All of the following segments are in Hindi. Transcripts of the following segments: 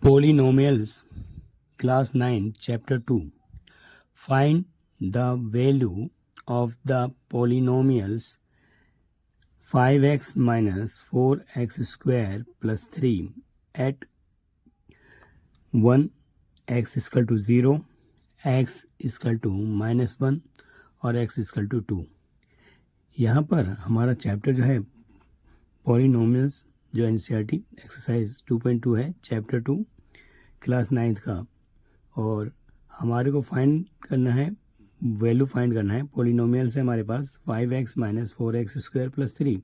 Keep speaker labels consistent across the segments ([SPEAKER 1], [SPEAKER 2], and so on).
[SPEAKER 1] Polynomials, Class 9, Chapter 2. Find the value of the polynomials 5x minus 4x square plus 3 at 1 x is equal to 0, x is equal to minus 1 और x is equal to 2. यहाँ पर हमारा चैप्टर जो है पॉलिनोमियल्स जो एनसीईआरटी एक्सरसाइज 2.2 है, चैप्टर 2 क्लास 9 का, और हमारे को फाइंड करना है, वैल्यू फाइंड करना है। पॉलिनोमियल से हमारे पास 5x minus 4x square plus 3,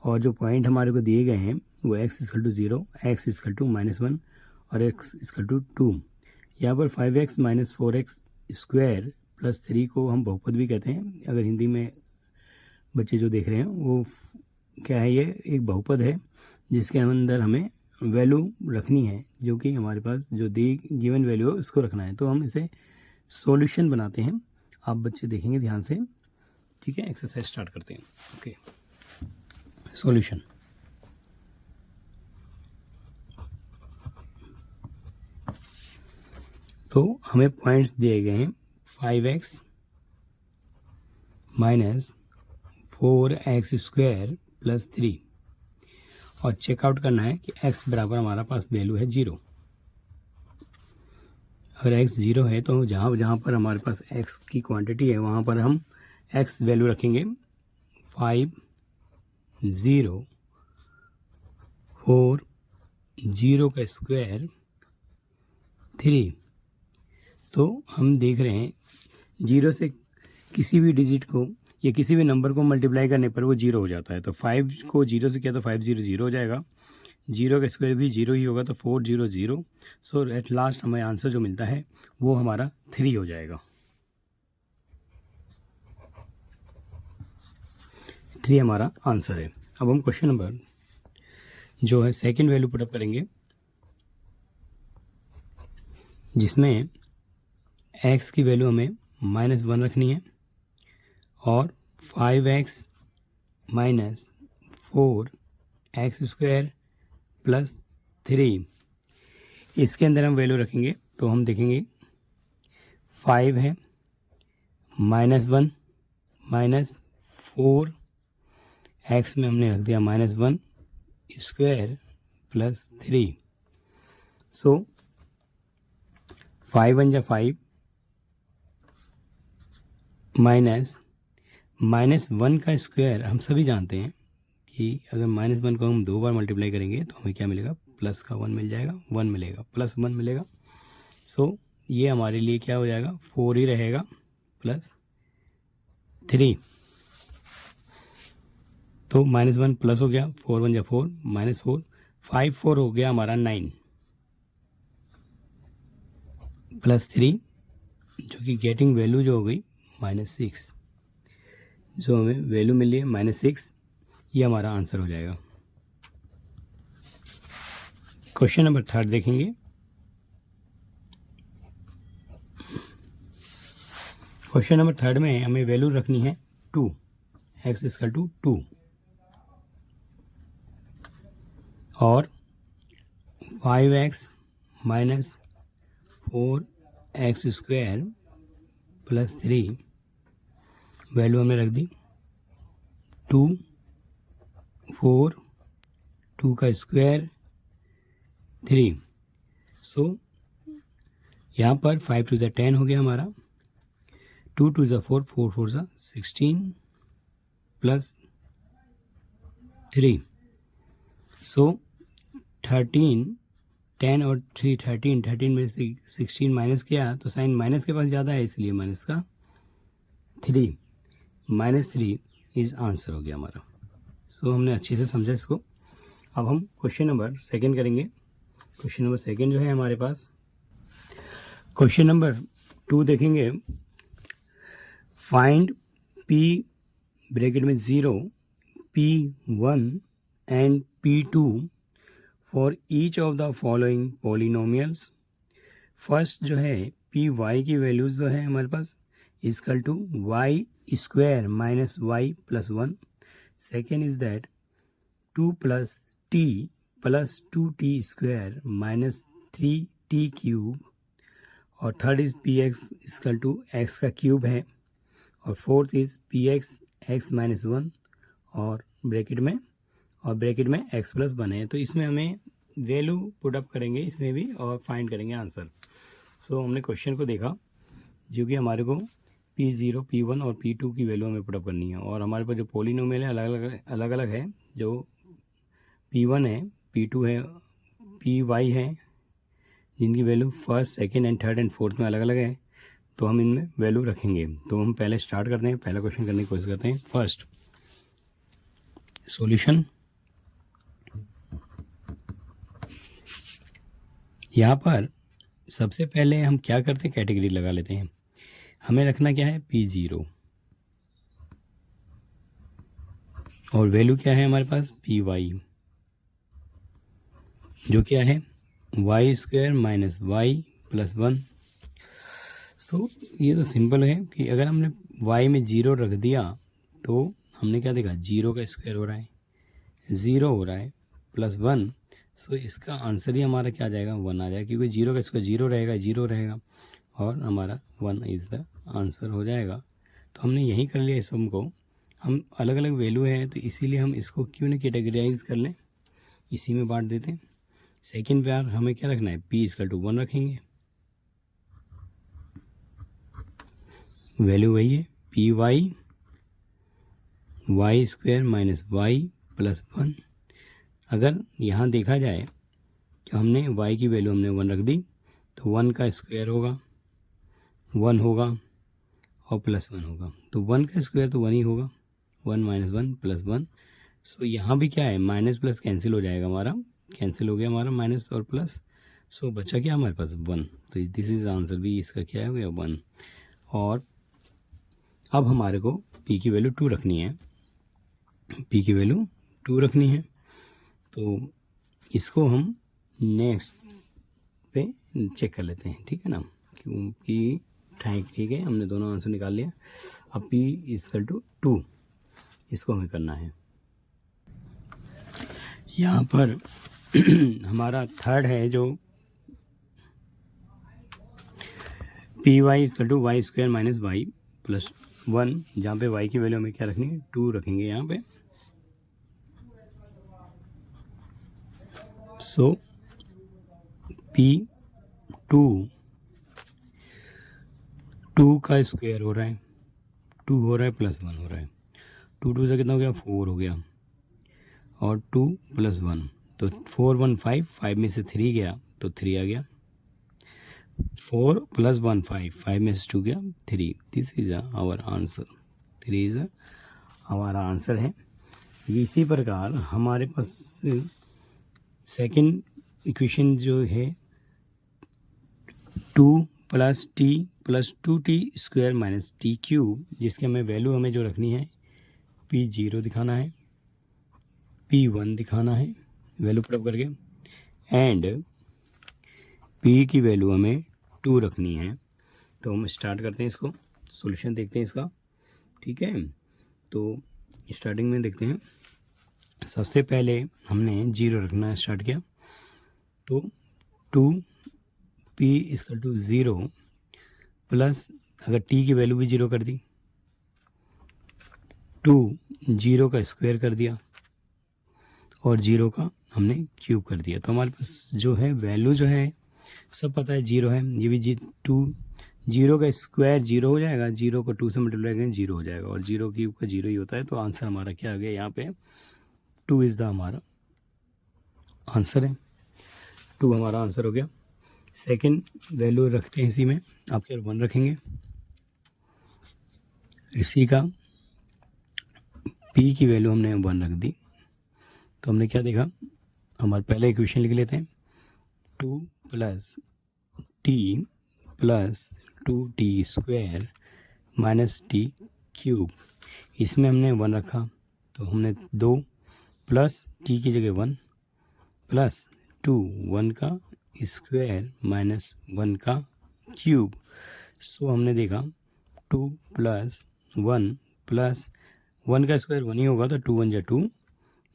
[SPEAKER 1] और जो पॉइंट हमारे को दिए गए हैं वो x equal to 0, x equal to minus 1 और x इक्वल टू 2। यहाँ पर 5x minus 4x square plus 3 को हम बहुपद भी कहते हैं। अगर हिंदी में बच्चे जो देख रहे हैं वो क्या है, ये एक बहुपद है जिसके अंदर हमें वैल्यू रखनी है, जो कि हमारे पास जो दी गिवन वैल्यू है उसको रखना है। तो हम इसे सॉल्यूशन बनाते हैं। आप बच्चे देखेंगे ध्यान से, ठीक है। एक्सरसाइज स्टार्ट करते हैं। Okay, solution. तो हमें पॉइंट्स दिए गए हैं 5x minus 4x square plus 3, और चेकआउट करना है कि x बराबर हमारा पास वैल्यू है 0। अगर x 0 है तो जहाँ जहाँ पर हमारे पास x की क्वांटिटी है वहाँ पर हम x वैल्यू रखेंगे 5, 0, 4, 0 का स्क्वायर 3। तो हम देख रहे हैं 0 से किसी भी डिजिट को या किसी भी नंबर को मल्टीप्लाई करने पर वो 0 हो जाता है। तो 5 को 0 से किया तो 5 0 0 हो जाएगा, 0 का स्क्वायर भी 0 ही होगा, तो 4 0 0। सो एट लास्ट हमें आंसर जो मिलता है वो हमारा 3 हो जाएगा। 3 हमारा आंसर है। अब हम क्वेश्चन नंबर जो है सेकंड वैल्यू पुटअप करेंगे, जिसमें x की वैल्यू हमें -1 रखनी है और 5x minus 4x square plus 3, इसके अंदर हम वैल्यू रखेंगे। तो हम देखेंगे 5 है, -1 माइनस 4x में हमने रख दिया -1 स्क्वायर प्लस 3। सो 5 1 जा 5 माइनस 1 का स्क्वायर हम सभी जानते हैं कि अगर -1 को हम 2 बार मल्टीप्लाई करेंगे तो हमें क्या मिलेगा, प्लस का 1 मिल जाएगा, 1 मिलेगा, प्लस 1 मिलेगा। सो ये हमारे लिए क्या हो जाएगा, 4 ही रहेगा प्लस 3। तो -1 प्लस हो गया, 4 1 जा 4, -4, 5 4 हो गया हमारा 9 प्लस 3, जो कि गेटिंग वैल्यू जो हो गई -6। जो हमें वैल्यू मिली है -6, ये हमारा आंसर हो जाएगा। क्वेश्चन नंबर 3 देखेंगे। क्वेश्चन नंबर 3 में हमें वैल्यू रखनी है 2, x इक्वल टू 2, और 5x minus 4x square plus 3 value हमने रख दी 2, 4, 2 का स्क्वायर 3। सो यहाँ पर 5 2 10 हो गया हमारा, 2 2 4, 4 4 16 प्लस 3। सो 13, 10 और 3 13 में से 16 माइनस किया तो साइन माइनस के पास ज़्यादा है, इसलिए माइनस का 3, -3 इज आंसर हो गया हमारा। सो हमने अच्छे से समझा इसको। अब हम क्वेश्चन नंबर 2 करेंगे। क्वेश्चन नंबर 2 जो है हमारे पास, क्वेश्चन नंबर 2 देखेंगे। फाइंड p ब्रैकेट में 0, p1 and p2 for each of the following polynomials. First जो है py की वैल्यूज जो है हमारे पास equal to y square minus y plus 1। Second is that 2 plus t plus 2t square minus 3t cube, और third is P x equal to X का क्यूब है, और fourth is P X X minus 1 और ब्रैकेट में एक्स प्लस 1 है। तो इसमें हमें वैल्यू पुट अप करेंगे इसमें भी और फाइंड करेंगे आंसर। सो हमने क्वेश्चन को देखा, जो कि हमारे को P0, P1 और P2 की वैल्यू हमें पुट अप करनी है, और हमारे पास जो पॉलिनोमियल है अलग अलग है, जो P1 है, P2 है, Py है, जिनकी value first, second and third and fourth में अलग अलग है। तो हम इनमें वैल्यू रखेंगे। तो हम पहले स्टार्ट करते हैं, पहला क्वेश्चन करने की कोशिश करते हैं। फर्स्ट सॉल्यूशन, यहाँ पर सबसे पहले हम क्या करते हैं, कैटेगरी लगा लेते हैं। हमें रखना क्या है, P0, और वैल्यू क्या है हमारे पास, Py, जो क्या है y square minus y plus 1। तो ये तो सिंपल है कि अगर हमने y में 0 रख दिया तो हमने क्या देखा, 0 का स्क्वायर हो रहा है, 0 हो रहा है, प्लस 1। सो इसका आंसर ही हमारा क्या आ जाएगा, 1 आ जाएगा, क्योंकि 0 का स्क्वायर 0 रहेगा, 0 रहेगा, और हमारा 1 इज़ द आंसर हो जाएगा। तो हमने यही कर लिया। इस सम को हम अलग अलग वैल्यू है, तो इसीलिए हम इसको क्यों ना कैटेगराइज कर लें, इसी में बांट देते हैं। सेकेंड बार हमें क्या रखना है, P इक्वल टू 1 रखेंगे, वैल्यू वही है Py y square minus y plus 1। अगर यहाँ देखा जाए कि हमने y की वैल्यू हमने 1 रख दी, तो 1 का स्क्वायर होगा, 1 होगा, और प्लस 1 होगा। तो 1 का स्क्वायर तो 1 ही होगा, 1 माइनस 1 प्लस 1। सो यहाँ भी क्या है, माइनस प्लस कैंसिल हो जाएगा, हमारा कैंसिल हो गया हमारा माइनस और प्लस। सो बचा क्या हमारे पास, 1। तो दिस इज आंसर भी, इसका क्या हो गया, 1। और अब हमारे को p की वैल्यू 2 रखनी है, p की वैल्यू 2 रखनी है। तो इसको हम नेक्स्ट पे चेक कर लेते हैं, ठीक है ना, क्योंकि ठीक है, हमने दोनों आंसर निकाल लिया। अब p इक्वल टू 2 इसको हमें करना है। यहाँ पर हमारा थर्ड है जो P y equal to y square minus y plus 1, जहाँ पे y की वैल्यू हमें क्या रखनी है, 2 रखेंगे यहाँ पे। सो P2 का स्क्वायर हो रहा है, 2 हो रहा है, प्लस 1 हो रहा है। 2 से कितना हो गया, 4 हो गया, और 2 प्लस 1, तो 4 1 5, 5 में से 3 गया तो 3 आ गया। 4 प्लस 1 5, 5 में से 2 गया 3। दिस इज आवर आंसर, 3 इज हमारा आंसर है। इसी प्रकार हमारे पास सेकंड इक्वेशन जो है 2 plus T plus 2t square minus T cube, जिसके हमें वैल्यू हमें जो रखनी है, P0 दिखाना है, P1 दिखाना है, वैल्यू पुट अप करके, एंड P की वैल्यू हमें 2 रखनी है। तो हम स्टार्ट करते हैं, इसको सॉल्यूशन देखते हैं इसका, ठीक है। तो स्टार्टिंग में देखते हैं, सबसे पहले हमने 0 रखना स्टार्ट किया, तो 2p इक्वल टू 0 प्लस, अगर t की वैल्यू भी 0 कर दी, 2 0 का स्क्वायर कर दिया, और 0 का हमने क्यूब कर दिया। तो हमारे पास जो है वैल्यू जो है सब पता है, 0 है, ये भी 2, 0 का स्क्वायर 0 हो जाएगा, 0 को 2 से मल्टीप्लाई करेंगे 0 हो जाएगा, और 0 क्यूब का 0 ही होता है। तो आंसर हमारा क्या आ गया, यहाँ पे 2 इज़ द हमारा आंसर है, 2 हमारा आंसर हो गया। सेकंड वैल्यू रखते हैं इसी में, आप केवल 1 रखेंगे, इसी का p की वैल्यू हमने 1 रख दी। तो हमने क्या देखा, हमारा पहला इक्वेशन लिख लेते हैं, 2 plus T plus 2t square minus T cube, इसमें हमने 1 रखा, तो हमने 2 प्लस t की जगह 1 प्लस 2, 1 का स्क्वायर माइनस 1 का क्यूब। सो हमने देखा 2 प्लस 1 प्लस 1 का स्क्वायर 1 ही होगा, तो 2 1 जा 2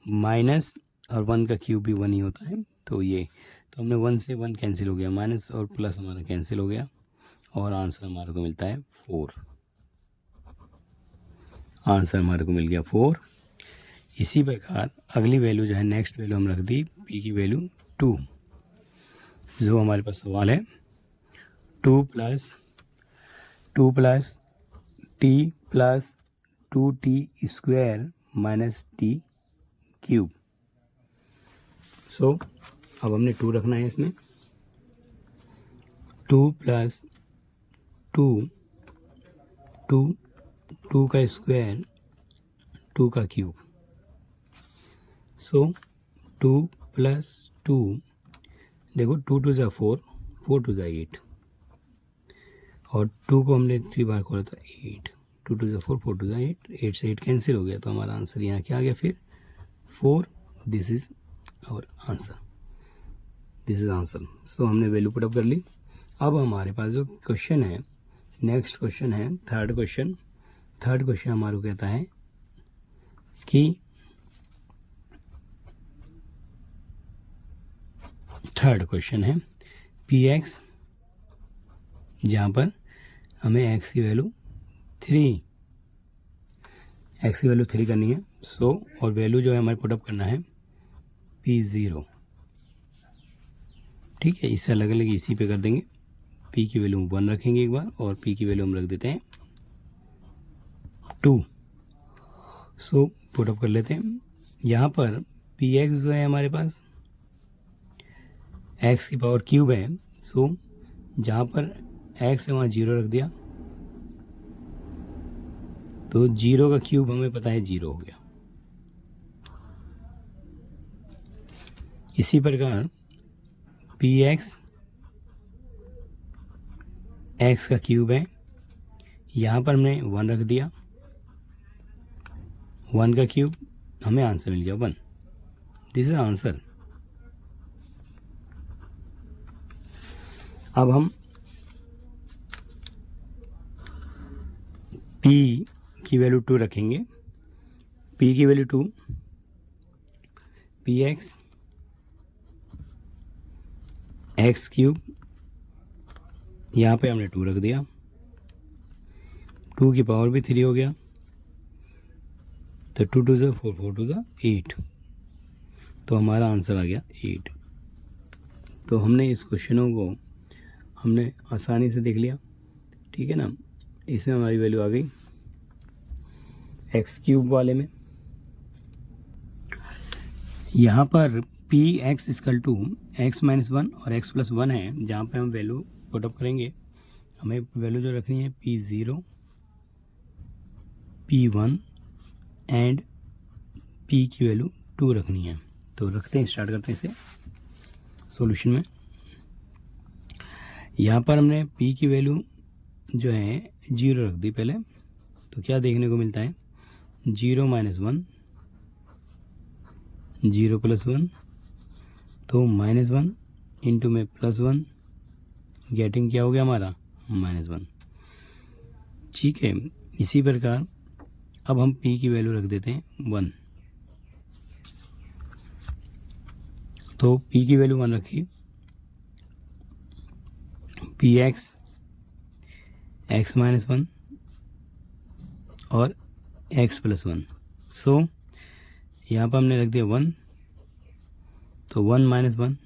[SPEAKER 1] माइनस, और 1 का क्यूब भी 1 ही होता है, तो ये तो हमने 1 से 1 कैंसिल हो गया, माइनस और प्लस हमारा कैंसिल हो गया और आंसर हमारे को मिलता है 4। आंसर हमारे को मिल गया 4। इसी प्रकार अगली वैल्यू जो है, नेक्स्ट वैल्यू हम रख दी p की वैल्यू 2। जो हमारे पास सवाल है 2 plus t plus 2t square minus t cube. So अब हमने 2 रखना है इसमें। 2 प्लस 2 का स्क्वायर 2 का क्यूब। सो 2 प्लस 2, देखो 2 2 ज़ा 4, 4 2 ज़ा 8 और 2 को हमने 3 बार खोला तो 8, 2 2 ज़ा 4, 4 2 ज़ा 8, 8 से 8 कैंसिल हो गया तो हमारा आंसर यहाँ क्या आ गया फिर 4। This is our answer, this is answer. So हमने वैल्यू पुट अप कर ली। अब हमारे पास जो क्वेश्चन है, नेक्स्ट क्वेश्चन है थर्ड क्वेश्चन। थर्ड क्वेश्चन हमारे को कहता है कि थर्ड क्वेश्चन है px, जहाँ पर हमें x की वैल्यू 3 करनी है। सो और वैल्यू जो है हमारे पुटअप करना है p0। ठीक है, इससे अलग अलग इसी पे कर देंगे। p की वैल्यू 1 रखेंगे एक बार और p की वैल्यू हम रख देते हैं 2। सो पुटअप कर लेते हैं। यहाँ पर px जो है हमारे पास x की पावर क्यूब है। सो जहाँ पर x है वहाँ 0 रख दिया तो 0 का क्यूब हमें पता है 0 हो गया। इसी प्रकार px x का क्यूब है, यहाँ पर हमने 1 रख दिया, 1 का क्यूब, हमें आंसर मिल गया 1। This is answer. अब हम p की वैल्यू 2 रखेंगे। p की वैल्यू 2, px x क्यूब, यहाँ पे हमने 2 रख दिया, 2 की पावर भी 3 हो गया तो 2 2 ज़ा 4, 4 2 ज़ा 8, तो हमारा आंसर आ गया 8। तो हमने इस क्वेश्चनों को हमने आसानी से देख लिया, ठीक है ना। इसमें हमारी वैल्यू आ गई एक्स क्यूब वाले में। यहाँ पर P x equal to x minus 1 और एक्स प्लस 1 है, जहाँ पे हम वैल्यू पुटअप करेंगे। हमें वैल्यू जो रखनी है P0, P1 एंड P की वैल्यू 2 रखनी है। तो रखते हैं, स्टार्ट करते हैं इसे सॉल्यूशन में। यहाँ पर हमने P की वैल्यू जो है 0 रख दी पहले, तो क्या देखने को मिलता है 0 माइनस 1, 0 प्लस 1, तो माइनस 1 इंटू में प्लस 1, गेटिंग क्या हो गया हमारा -1। ठीक है, इसी प्रकार अब हम P की वैल्यू रख देते हैं 1। तो P की वैल्यू 1 रखी, Px x माइनस 1 और x प्लस 1। सो यहाँ पर हमने रख दिया 1, तो 1 माइनस 1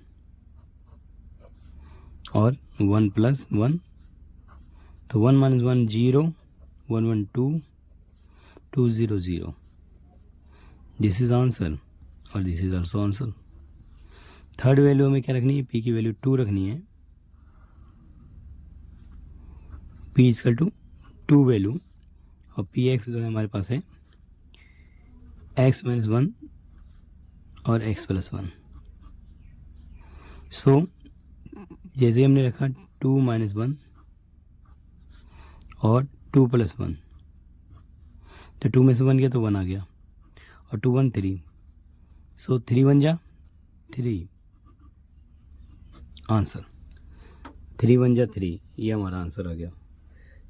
[SPEAKER 1] और 1 प्लस 1, तो 1 माइनस 1 0, 1 1 2, 2 0 0। दिस इज आंसर और this is also answer. Third value हमें क्या रखनी है, P की वैल्यू 2 रखनी है। P इक्वल टू 2 वैल्यू और Px जो है हमारे पास है x माइनस 1 और x प्लस 1। सो जैसे हमने रखा 2 माइनस 1 और 2 प्लस 1, तो 2 में से 1 गया तो 1 आ गया और 2 1 3, सो 3 1 जा 3, आंसर 3 1 जा 3, ये हमारा आंसर आ गया।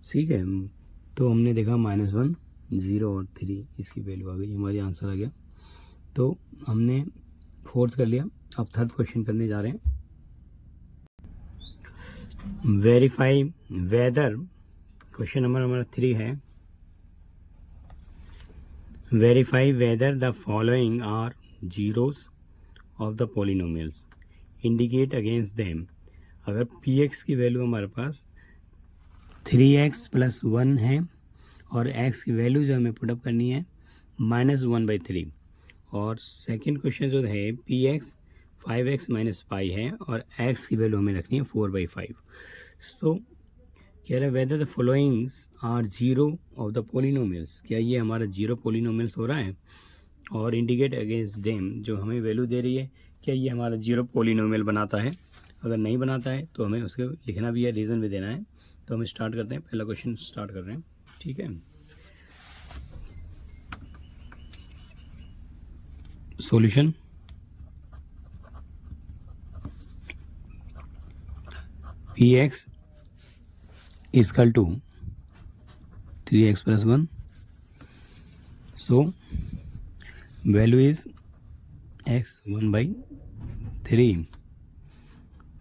[SPEAKER 1] ठीक है, तो हमने देखा -1 0 और 3, इसकी वैल्यू आ गई, हमारी आंसर आ गया। तो हमने फोर्थ कर लिया, अब थर्ड क्वेश्चन करने जा रहे हैं। वेरीफाई वेदर, क्वेश्चन नंबर हमारा 3 है, verify whether the following are zeros of the polynomials, indicate against them. अगर पी एक्स की वैल्यू हमारे पास 3x + 1 है और x की वैल्यू जो हमें पुटअप करनी है -1/3, और सेकंड क्वेश्चन जो है पी एक्स 5x - पाई है और x की वैल्यू हमें रखनी है 4/5। सो कह रहा है whether the followings are zero of the polynomials, क्या ये हमारा जीरो पोलिनोमियल्स हो रहा है, और इंडिकेट अगेंस्ट देम, जो हमें वैल्यू दे रही है क्या ये हमारा जीरो पोलिनोमियल बनाता है। अगर नहीं बनाता है तो हमें उसके लिखना भी है, रीज़न भी देना है। तो हम स्टार्ट करते हैं, पहला क्वेश्चन स्टार्ट कर रहे हैं, ठीक है। Solution, p x equal to 3x + 1, so value is x 1/3,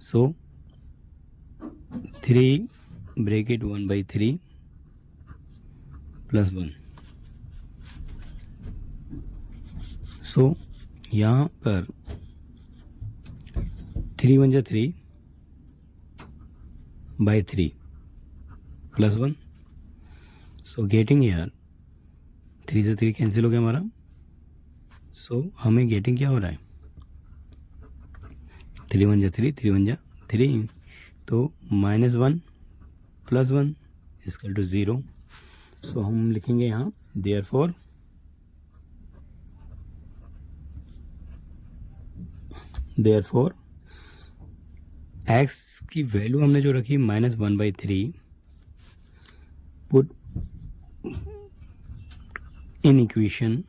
[SPEAKER 1] so 3 bracket 1/3 + 1, so यहाँ पर 3 × 1 = 3/3 + 1, so getting here 3 से 3 कैंसिल हो गया हमारा। सो हमें गेटिंग क्या हो रहा है, 3 × 1 = 3, 3 × 1 = 3, तो -1 + 1 = 0। सो हम लिखेंगे यहाँ देयरफॉर x की वैल्यू हमने जो रखी -1/3, put in equation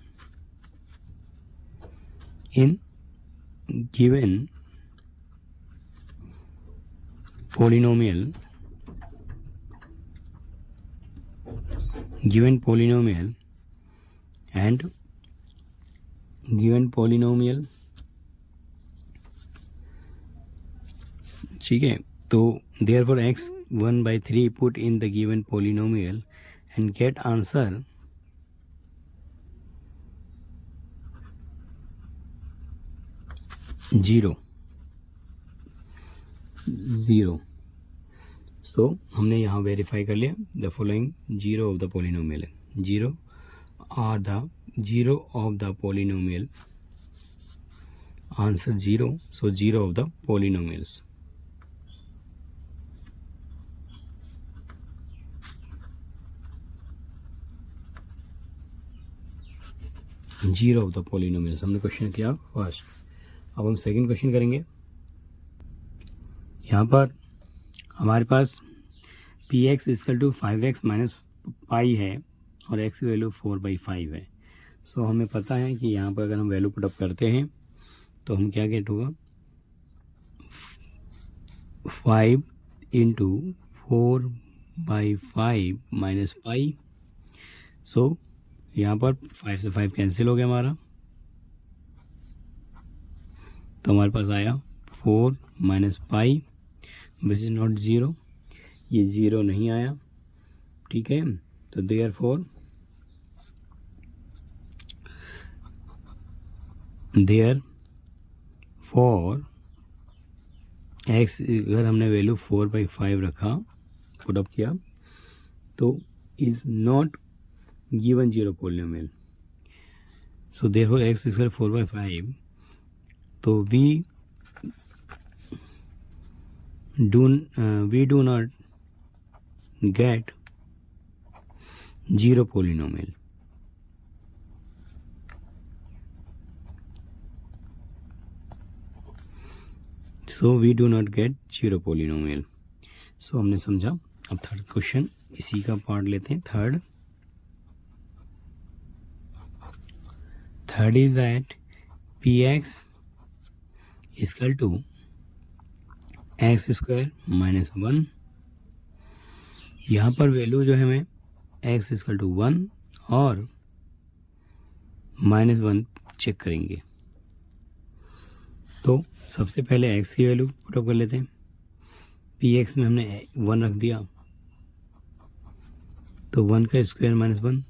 [SPEAKER 1] in given polynomial and given polynomial, ठीक है। तो therefore x 1/3 put in the given polynomial and get answer 0। सो हमने यहाँ वेरीफाई कर लिया the following zero of the polynomial है, zero of the polynomial, answer 0, so 0 of the polynomials. Zero of the polynomials हमने क्वेश्चन किया फर्स्ट। अब हम सेकंड क्वेश्चन करेंगे। यहाँ पर हमारे पास P x equal to 5x - pi है और x की वैल्यू 4/5 है। सो हमें पता है कि यहाँ पर अगर हम वैल्यू पुटअप करते हैं तो हम क्या गेट होगा, 5 × 4/5 - पाई। सो यहाँ पर 5 से 5 कैंसिल हो गया हमारा, तो हमारे पास आया 4 - पाई विच इज़ नॉट 0, ये 0 नहीं आया, ठीक है। तो देयरफॉर x, अगर हमने वैल्यू 4/5 रखा, पुटअप किया, तो is not given zero polynomial. So therefore x equal 4/5, तो we do not get zero polynomial। So we do not get zero polynomial। So हमने समझा। अब थर्ड क्वेश्चन इसी का पार्ट लेते हैं। Third is that px equal to x² - 1। यहाँ पर वैल्यू जो है हमें x इक्वल टू 1 और -1 चेक करेंगे। तो सबसे पहले x की वैल्यू पुटअप कर लेते हैं। पी एक्स में हमने 1 रख दिया, तो 1 का स्क्वायर माइनस 1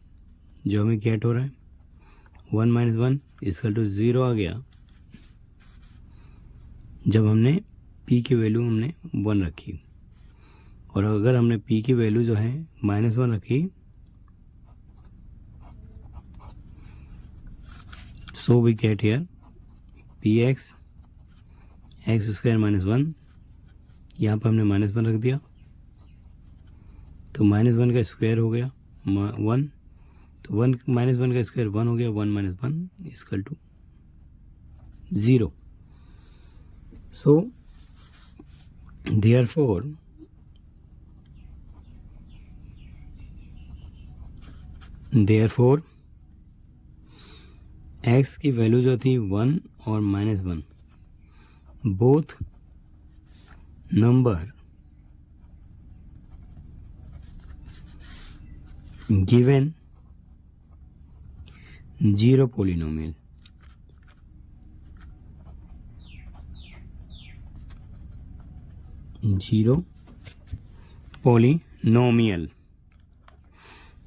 [SPEAKER 1] जो हमें गेट हो रहा है, 1 माइनस 1 इक्वल टू 0 आ गया जब हमने p की वैल्यू हमने 1 रखी। और अगर हमने p की वैल्यू जो है -1 रखी, so we get here px x square minus 1, यहाँ पर हमने -1 रख दिया, तो -1 का स्क्वायर हो गया 1, तो 1 -1 का स्क्वायर 1 हो गया, 1 minus 1 equal to 0। So therefore x की वैल्यू जो थी 1 और -1, बोथ नंबर given 0 polynomial,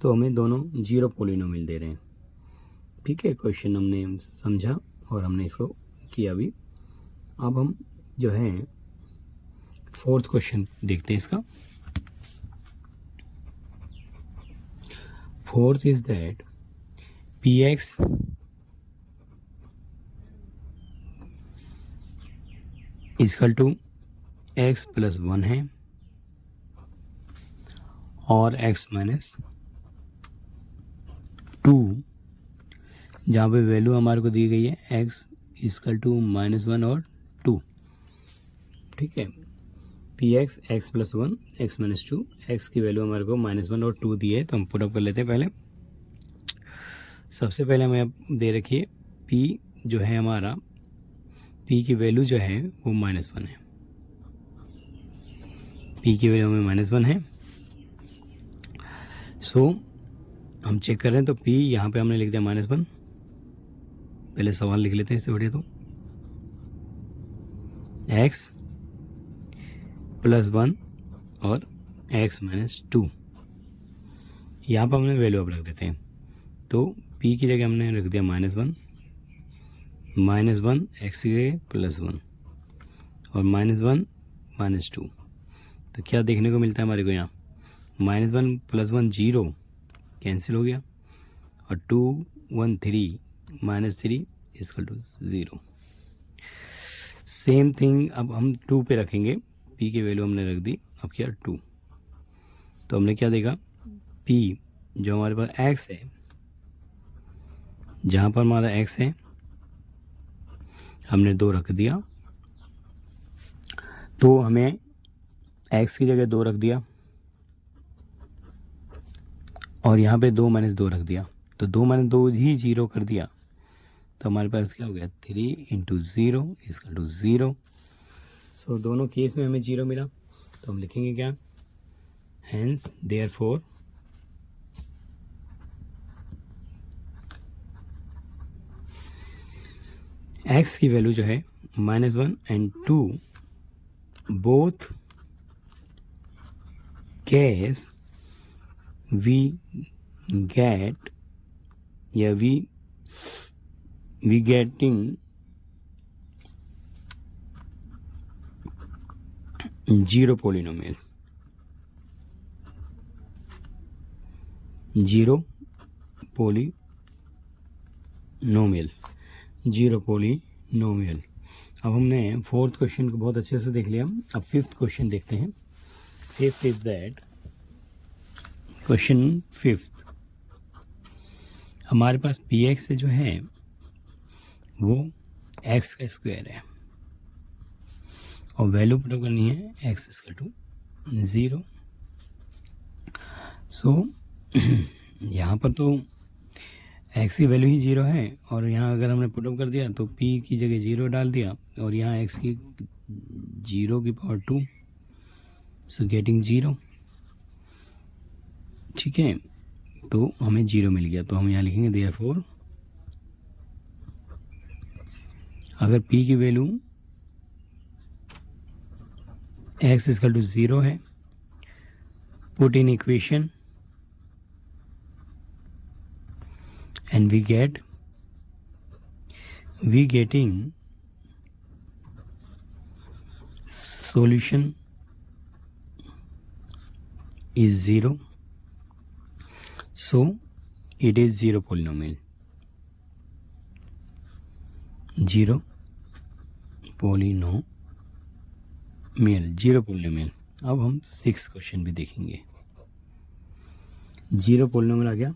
[SPEAKER 1] तो हमें दोनों 0 पॉलिनोमियल दे रहे हैं। ठीक है, क्वेश्चन हमने समझा और हमने इसको किया भी। अब हम जो है 4th क्वेश्चन देखते हैं इसका। 4th is that px equal to x plus 1 है और x माइनस 2, जहाँ पे वैल्यू हमारे को दी गई है x इक्वल टू -1 और 2। ठीक है, px x plus 1 x minus 2, x की वैल्यू हमारे को -1 और 2 दी है, तो हम पुट अप कर लेते हैं। पहले सबसे पहले हमें दे रखी है p जो है हमारा, p की वैल्यू जो है वो -1 है, p की वैल्यू हमें -1 है। सो हम चेक कर रहे हैं, तो p यहाँ पे हमने लिख दिया -1। पहले सवाल लिख लेते हैं इससे बढ़िया, तो x प्लस 1 और x माइनस 2, यहाँ पर हमने वैल्यू अब रख देते हैं। तो p की जगह हमने रख दिया -1 x की जगह +1 और -1 -2। तो क्या देखने को मिलता है हमारे को यहाँ, -1 + 1 0 कैंसिल हो गया और 2 1 3 -3 इक्वल टू 0। सेम थिंग अब हम 2 पे रखेंगे, p की वैल्यू हमने रख दी, अब क्या 2, तो हमने क्या देखा, p जो हमारे पास x है, जहाँ पर हमारा x है हमने 2 रख दिया, तो हमें x की जगह 2 रख दिया और यहाँ पे 2 - 2 रख दिया, तो 2 - 2 ही 0 कर दिया, तो हमारे पास क्या हो गया 3 × 0 इक्वल टू 0। सो दोनों केस में हमें 0 मिला, तो हम लिखेंगे क्या, हेंस देयरफॉर x की वैल्यू जो है -1 and 2 both case we get या we getting 0 polynomial, 0 polynomial। अब हमने 4th क्वेश्चन को बहुत अच्छे से देख लिया। अब 5th क्वेश्चन देखते हैं। 5th is that, question 5th, हमारे पास px जो है वो x का स्क्वायर है और वैल्यू पुट करनी है x इक्वल टू 0। सो यहाँ पर तो x की वैल्यू ही 0 है और यहाँ अगर हमने पुट अप कर दिया तो p की जगह 0 डाल दिया और यहाँ x की 0 की पावर 2, सो गेटिंग 0। ठीक है, तो हमें 0 मिल गया, तो हम यहाँ लिखेंगे देयरफॉर अगर p की वैल्यू x इक्वल टू 0 है, put in equation and we getting solution is 0, so it is 0 polynomial. 0 polynomial. अब हम 6 क्वेश्चन भी देखेंगे. 0 polynomial आ गया.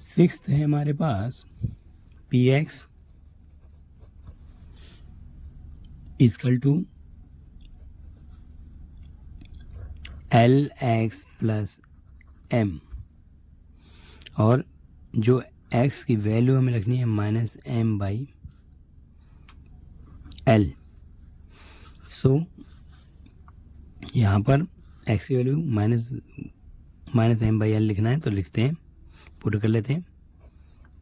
[SPEAKER 1] 6th है हमारे पास px equal to lx plus m, और जो x की वैल्यू हमें रखनी है minus m by l. So यहाँ पर x की value minus m by l लिखना है, तो लिखते हैं, पुट कर लेते हैं,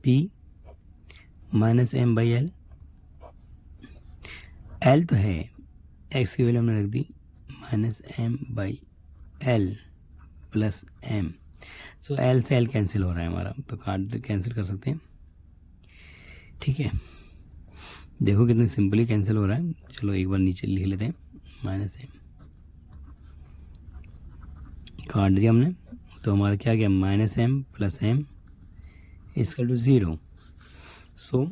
[SPEAKER 1] p minus m by l. l तो है, x की वैल्यू हमने रख दी minus m by l plus m. So l से l कैंसिल हो रहा है हमारा, तो कार्ड कैंसिल कर सकते हैं. ठीक है, देखो कितने सिंपली कैंसिल हो रहा है. चलो एक बार नीचे लिख लेते हैं, माइनस m काट दिया हमने, तो हमारा क्या गया, minus m plus m equal to 0. So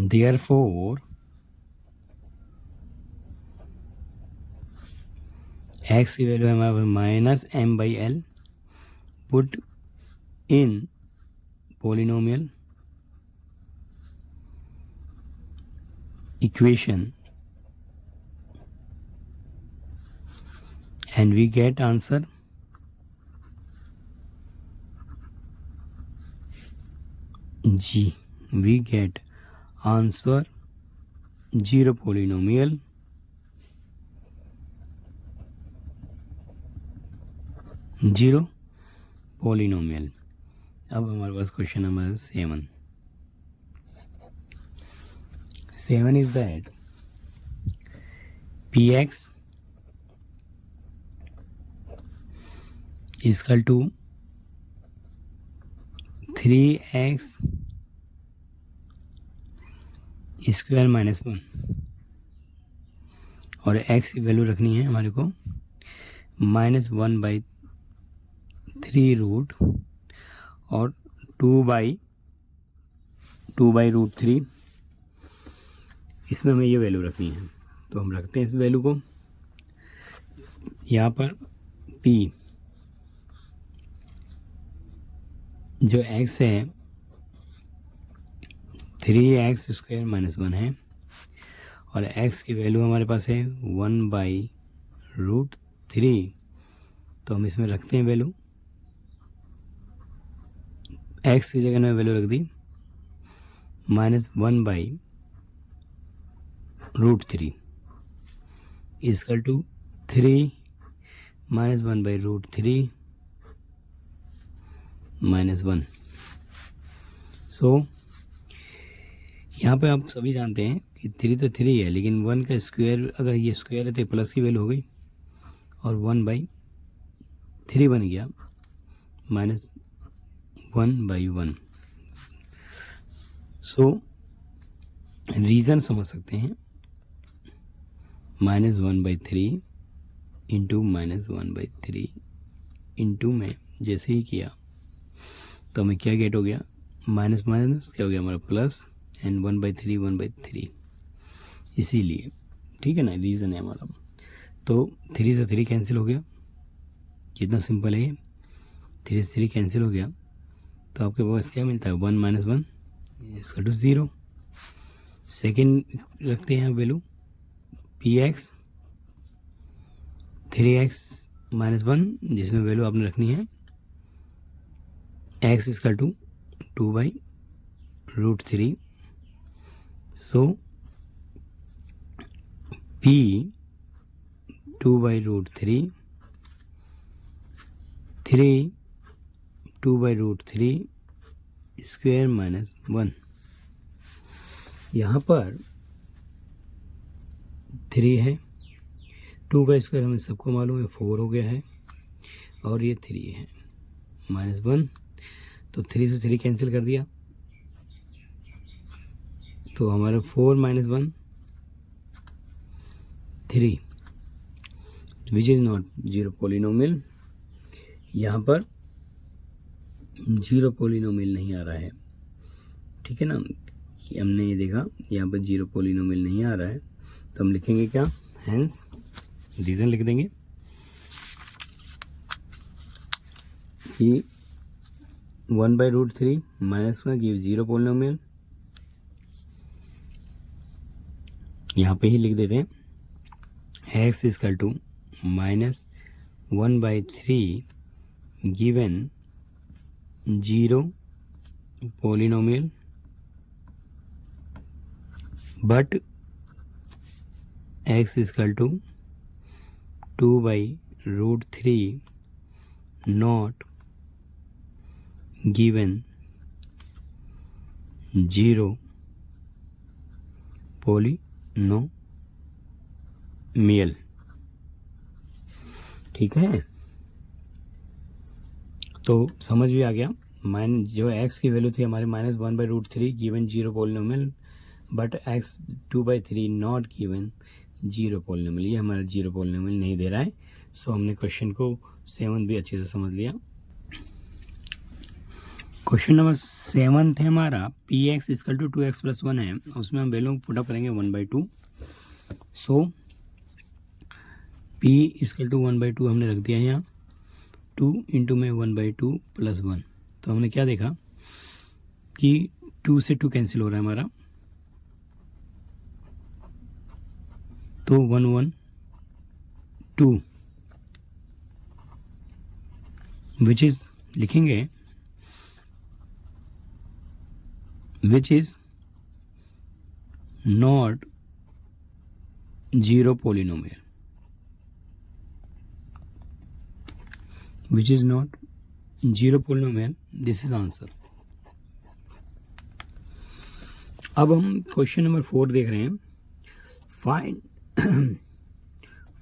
[SPEAKER 1] therefore x की वैल्यू है हमारे minus m by l, put in polynomial equation and we get answer G. We get answer 0 polynomial अब हमारे पास question number 7 is that px is equal to 3x square minus 1, और x की वैल्यू रखनी है हमारे को माइनस 1/3 रूट और 2/√3. इसमें हमें ये वैल्यू रखनी है, तो हम रखते हैं इस वैल्यू को यहाँ पर. p जो x है 3x स्क्वायर माइनस 1 है, और x की वैल्यू हमारे पास है 1/√3, तो हम इसमें रखते हैं वैल्यू. x की जगह में वैल्यू रख दी minus 1/√3 equal to 3 minus 1/√3 minus 1. So यहाँ पे आप सभी जानते हैं कि 3 तो 3 है, लेकिन 1 का स्क्वायर, अगर ये स्क्वायर है तो प्लस की वैल्यू हो गई, और 1/3 बन गया माइनस 1/1. सो रीज़न समझ सकते हैं, माइनस 1/3 इंटू माइनस 1/3 इंटू में जैसे ही किया तो हमें क्या गेट हो गया, माइनस माइनस क्या हो गया हमारा प्लस, एंड 1/3 इसीलिए. ठीक है ना, रीज़न है हमारा. तो 3 से 3 कैंसिल हो गया, कितना सिंपल है ये. 3 से 3 कैंसिल हो गया, तो आपके पास क्या मिलता है, 1 माइनस 1 इसका टू 0. सेकेंड रखते हैं वैल्यू px 3x माइनस 1, जिसमें वैल्यू आपने रखनी है x इसका to 2/√3. So p 2/√3 3 2/√3 square minus 1. यहाँ पर 3 है, 2 का स्क्वायर हमें सबको मालूम है 4 हो गया है, और ये 3 है -1, तो 3 से 3 कैंसिल कर दिया, तो हमारा 4 - 1 3, which is not zero polynomial. यहाँ पर जीरो पोलिनोमियल नहीं आ रहा है, ठीक है ना, हमने ये देखा यहाँ पर जीरो पोलिनोमियल नहीं आ रहा है, तो हम लिखेंगे क्या, हेंस रीज़न लिख देंगे कि 1/√3 -1 गिव जीरो पोलिनोमियल। यहाँ पे ही लिख देते हैं x equal to -1/3 given zero polynomial, but x equal to 2/√3 not given zero polynomial, ठीक है। तो समझ भी आ गया, जो x की वैल्यू थी हमारे -1/√3 given zero polynomial, but x 2/3 not given zero polynomial, ये हमारा जीरो पोलिनोमियल नहीं दे रहा है। सो हमने क्वेश्चन को 7 भी अच्छे से समझ लिया। क्वेश्चन नंबर 7 है हमारा, px इक्वल टू 2x + 1 है, उसमें हम वैल्यू पुटअप करेंगे 1/2। सो p इक्वल टू 1/2 हमने रख दिया यहाँ, 2 इंटू में 1/2 + 1, तो हमने क्या देखा कि 2 से 2 कैंसिल हो रहा है हमारा, तो 1 1 2, विच इज लिखेंगे which is not zero polynomial, which is not zero polynomial, this is answer। अब हम क्वेश्चन नंबर 4 देख रहे हैं,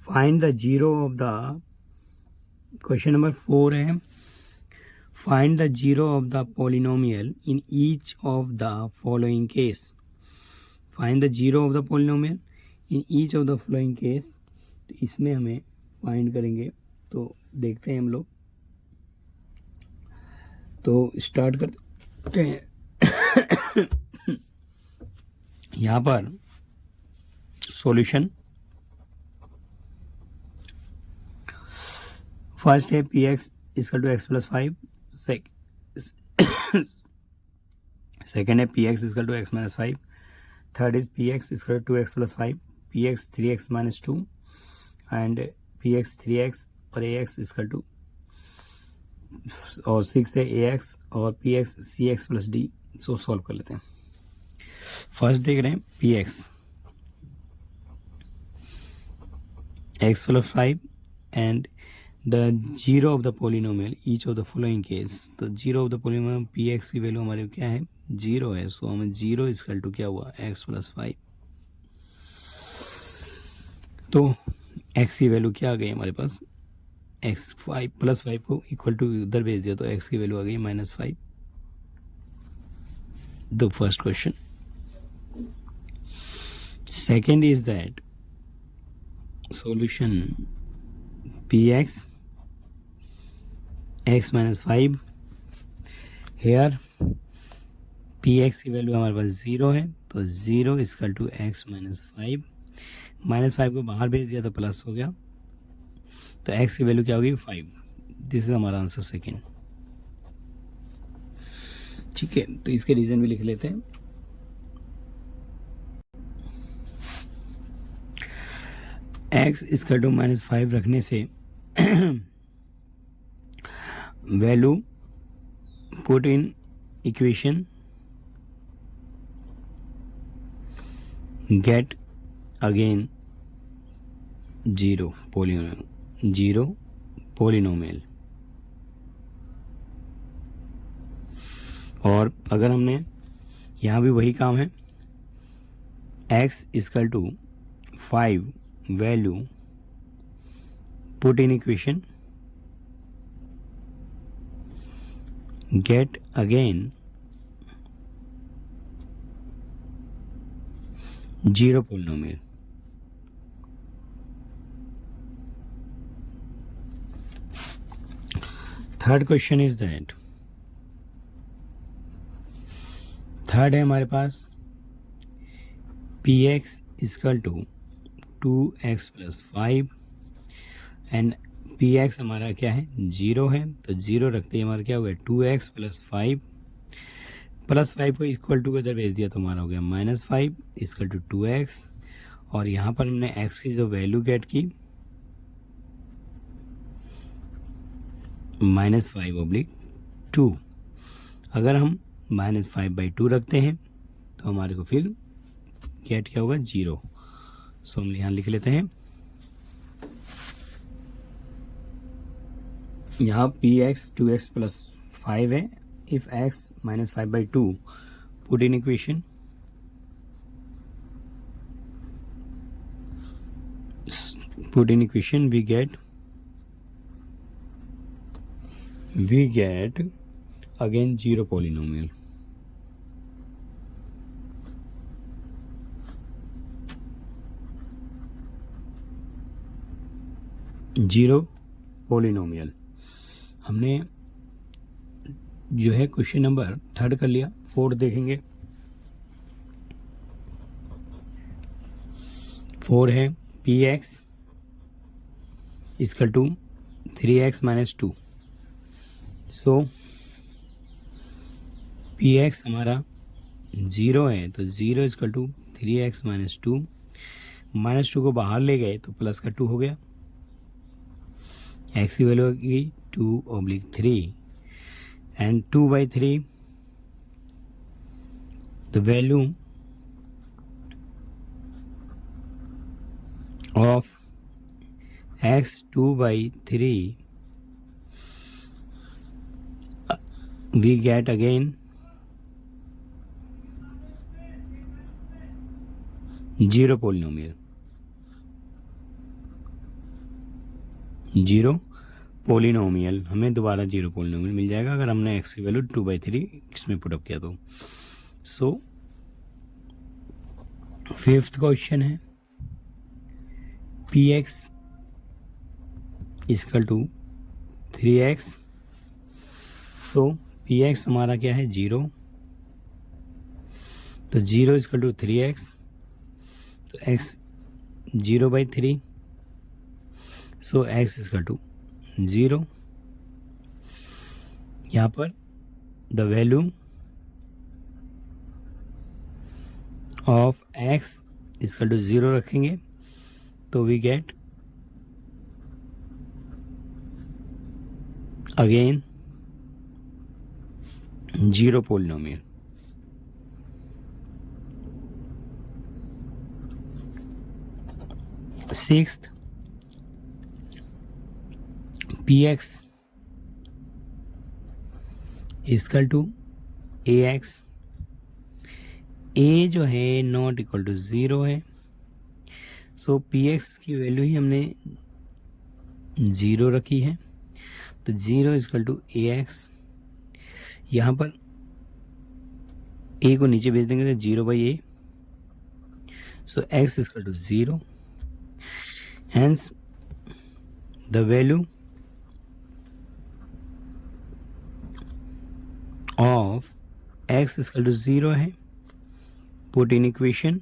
[SPEAKER 1] find the zero of the, question number 4 है, find the zero of the polynomial in each of the following case. Find the zero of the polynomial in each of the following case, तो इसमें हमें फाइंड करेंगे, तो देखते हैं हम लोग, तो स्टार्ट करते हैं। यहाँ पर सॉल्यूशन फर्स्ट है px equal to x + 5, second है px equal to x - 5, third is px equal to 2x + 5, px 3x - 2 and px 3x और ax इक्वल टू, और 6 है ax और px cx + d। सो सॉल्व कर लेते हैं। फर्स्ट देख रहे हैं px x + 5 and the zero of the polynomial each of the following case, तो zero of the polynomial px की वैल्यू हमारे क्या है, 0 है, सो हमें 0 इक्वल टू क्या हुआ, x + 5, तो x की वैल्यू क्या आ गई हमारे पास, x 5 + 5 को इक्वल टू उधर भेज दिया, तो x की वैल्यू आ गई -5। The first question. Second is that solution px x - 5, here px की वैल्यू हमारे पास 0 है, तो 0 इक्वल टू x - 5, -5 को बाहर भेज दिया तो प्लस हो गया, तो x की वैल्यू क्या होगी, 5। दिस इज हमारा आंसर सेकेंड, ठीक है। तो इसके रीजन भी लिख लेते हैं। x इक्वल टू -5 रखने से value put in equation, get again zero polynomial, और अगर हमने यहाँ भी वही काम है, x इक्वल टू 5 value put in equation, get again zero polynomial. Third question is that, third है हमारे पास P x equal to 2x + 5 and P x हमारा क्या है, 0 है, तो 0 रखते ही हमारा क्या हो गया, 2x + 5 प्लस 5 को इक्वल टू के इधर भेज दिया तो हमारा हो गया -5 इजकल टू 2x, और यहाँ पर हमने x की जो वैल्यू गेट की -5/2। अगर हम -5/2 रखते हैं तो हमारे को फिर गेट क्या होगा, 0। सो हम यहाँ लिख लेते हैं, यहाँ पी एक्स 2x + 5 है, if x -5/2 put in equation, we get again zero polynomial. Zero polynomial हमने जो है क्वेश्चन नंबर थर्ड कर लिया। फोर्थ देखेंगे, 4 है p x equal to 3x - 2। So P x हमारा 0 है, तो 0 इजकल टू 3x - 2, -2 को बाहर ले गए तो प्लस का 2 हो गया, x की वैल्यू होगी 2/3 and 2/3 the value of x 2/3 we get again 0 polynomial, 0 polynomial हमें दोबारा 0 पोलिनोमियल मिल जाएगा अगर हमने x की वैल्यू 2/3 इसमें पुटअप किया तो। सो फिफ्थ क्वेश्चन है p x equal to 3x। So P x हमारा क्या है, 0, तो 0 इजकल टू 3x, तो x 0/3, so x equal to 0। यहाँ पर the value of x equal to 0 रखेंगे तो we get again 0 polynomial. Sixth, P x equal to A X, A जो है नॉट इक्वल टू 0 है, सो पी एक्स की वैल्यू ही हमने 0 रखी है, तो 0 इजकल टू ए एक्स, यहाँ पर ए को नीचे भेज देंगे तो 0/a, so x equal to 0, hence the value of x equal to 0 है, put in equation,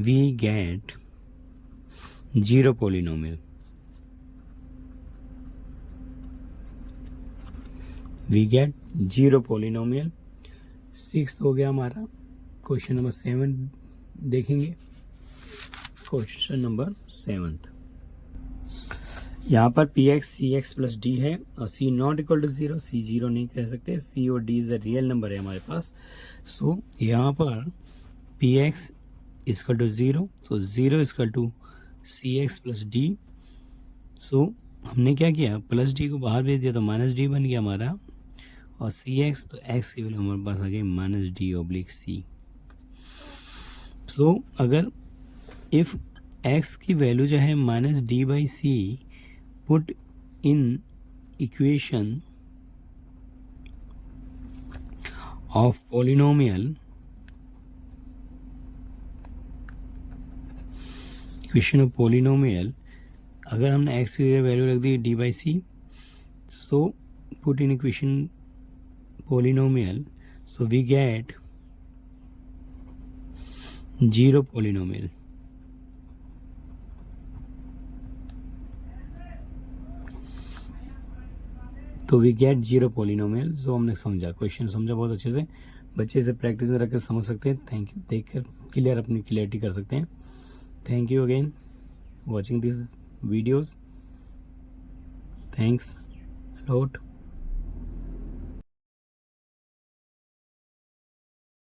[SPEAKER 1] we get 0 polynomial, we get 0 polynomial। 6 हो गया हमारा। क्वेश्चन नंबर 7 देखेंगे। क्वेश्चन नंबर 7 यहाँ पर P X C X plus D है और C not equal to 0, C 0 नहीं कह सकते, सी और D is a real number है हमारे पास। सो यहाँ पर P x equal to 0, so 0 equal to C X plus D. So हमने क्या किया, प्लस डी को बाहर भेज दिया तो माइनस डी बन गया हमारा, और सी एक्स तो एक्स की वैल्यू हमारे पास आ गई -d/c। सो अगर इफ़ x की वैल्यू जो है -d/c put in equation of polynomial, equation of polynomial, अगर हमने x की वैल्यू रख दी d/c, so put in equation polynomial, so we get 0 polynomial. तो वी गेट 0 polynomial. जो हमने समझा, क्वेश्चन समझा बहुत अच्छे से, बच्चे इसे प्रैक्टिस में रखकर समझ सकते हैं. थैंक यू, देख कर क्लियर अपनी क्लियरिटी कर सकते हैं. Thank you again watching this videos. Thanks lot.